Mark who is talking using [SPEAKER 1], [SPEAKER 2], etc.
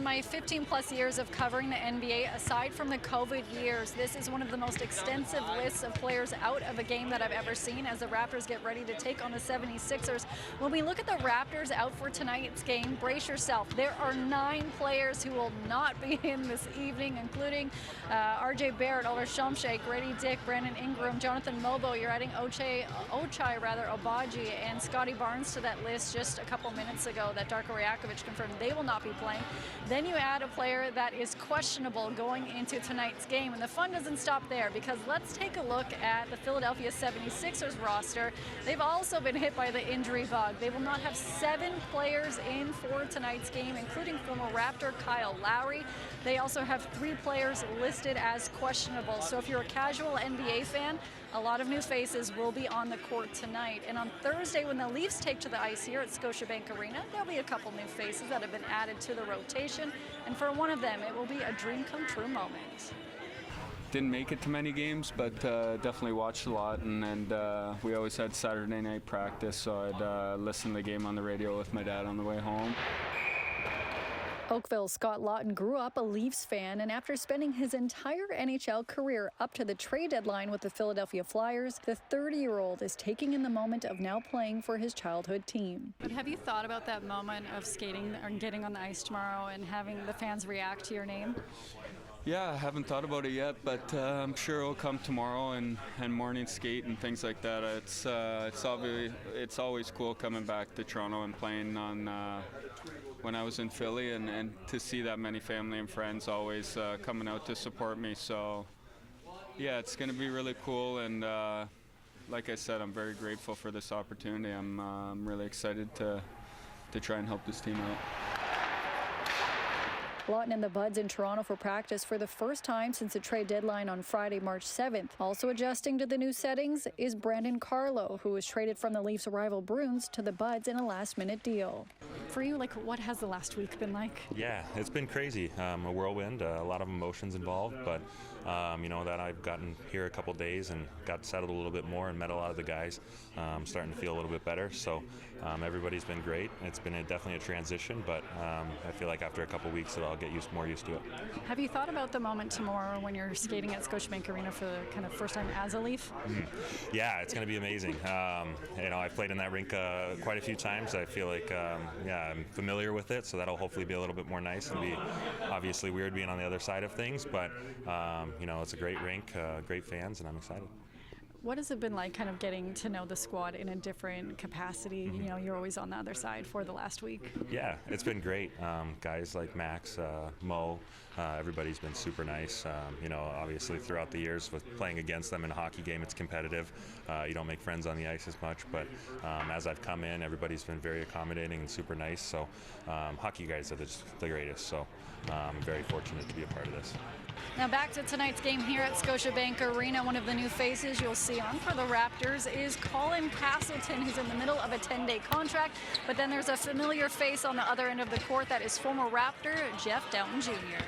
[SPEAKER 1] my 15-plus years of covering the NBA, aside from the COVID years, this is one of the most extensive lists of players out of a game that I've ever seen as the Raptors get ready to take on the 76ers. When we look at the Raptors out for tonight's game, brace yourself. There are 9 players who will not be in this evening, including R.J. Barrett, Oler Shomshay, Grady Dick, Brandon Ingram, Jonathan Mobo. You're adding Ochai Obaji, and Scotty Barnes to that list just a couple minutes ago that Darko Rajakovic confirmed they will not be playing. Then you add a player that is questionable going into tonight's game, and the fun doesn't stop there, because let's take a look at the Philadelphia 76ers roster. They've also been hit by the injury bug. They will not have 7 players in for tonight's game, including former Raptor Kyle Lowry. They also have 3 players listed as questionable. So if you're a casual NBA fan, a lot of new faces will be on the court tonight. And on Thursday, when the Leafs take to the ice here at Scotiabank Arena, there'll be a couple new faces that have been added to the rotation. And for one of them, it will be a dream come true moment.
[SPEAKER 2] Didn't make it to many games, but definitely watched a lot. And we always had Saturday night practice, so I'd listen to the game on the radio with my dad on the way home.
[SPEAKER 1] Oakville's Scott Laughton grew up a Leafs fan, and after spending his entire NHL career up to the trade deadline with the Philadelphia Flyers, the 30-year-old is taking in the moment of now playing for his childhood team. But have you thought about that moment of skating or getting on the ice tomorrow and having the fans react to your name?
[SPEAKER 2] Yeah, I haven't thought about it yet, but I'm sure it'll come tomorrow and morning skate and things like that. It's always cool coming back to Toronto and playing on when I was in Philly, and to see that many family and friends always coming out to support me. So yeah, it's going to be really cool, and like I said, I'm very grateful for this opportunity. I'm really excited to try and help this team out.
[SPEAKER 1] Laughton and the Buds in Toronto for practice for the first time since the trade deadline on Friday, March 7th. Also adjusting to the new settings is Brandon Carlo, who was traded from the Leafs' rival Bruins to the Buds in a last-minute deal. For you, what has the last week been like?
[SPEAKER 3] Yeah, it's been crazy. A whirlwind, a lot of emotions involved, but that I've gotten here a couple days and got settled a little bit more and met a lot of the guys. I'm starting to feel a little bit better, so everybody's been great. It's been definitely a transition, but I feel like after a couple weeks I'll get more used to it.
[SPEAKER 1] Have you thought about the moment tomorrow when you're skating at Scotiabank Arena for the kind of first time as a Leaf?
[SPEAKER 3] Yeah, it's going to be amazing. I've played in that rink quite a few times. I feel like I'm familiar with it, so that'll hopefully be a little bit more nice. It'll be obviously weird being on the other side of things, but it's a great rink, great fans, and I'm excited.
[SPEAKER 1] What has it been like kind of getting to know the squad in a different capacity? You're always on the other side for the last week.
[SPEAKER 3] Yeah, it's been great. Guys like Max, Mo, everybody's been super nice. Obviously throughout the years with playing against them in a hockey game, it's competitive. You don't make friends on the ice as much, but as I've come in, everybody's been very accommodating and super nice. So hockey guys are the greatest. So I'm very fortunate to be a part of this.
[SPEAKER 1] Now back to tonight's game here at Scotiabank Arena. One of the new faces you'll see on for the Raptors is Colin Castleton, who's in the middle of a 10-day contract. But then there's a familiar face on the other end of the court that is former Raptor Jeff Dowtin Jr.